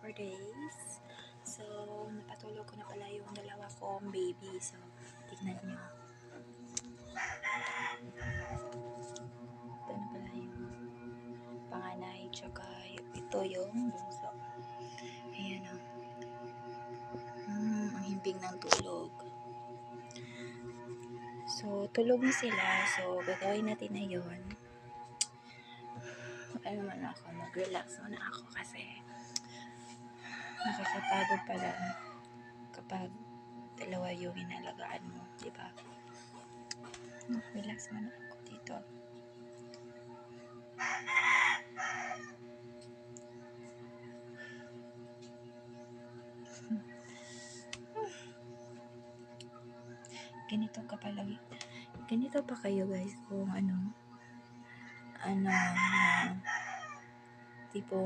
4 days. So, napatulog ko na pala yung dalawa kong baby. So, tignan nyo. Ito na pala yung panganay, tsaka ito yung bunso. Ayan o. Ang himbing ng tulog. So, tulog na sila. So, gagawin natin na yun. Ano man ako, mag-relax muna ako kasi nakakapagod pala kapag dalawa yung inalagaan mo, diba? Relax muna ako dito. Ganito pa kayo guys kung tipo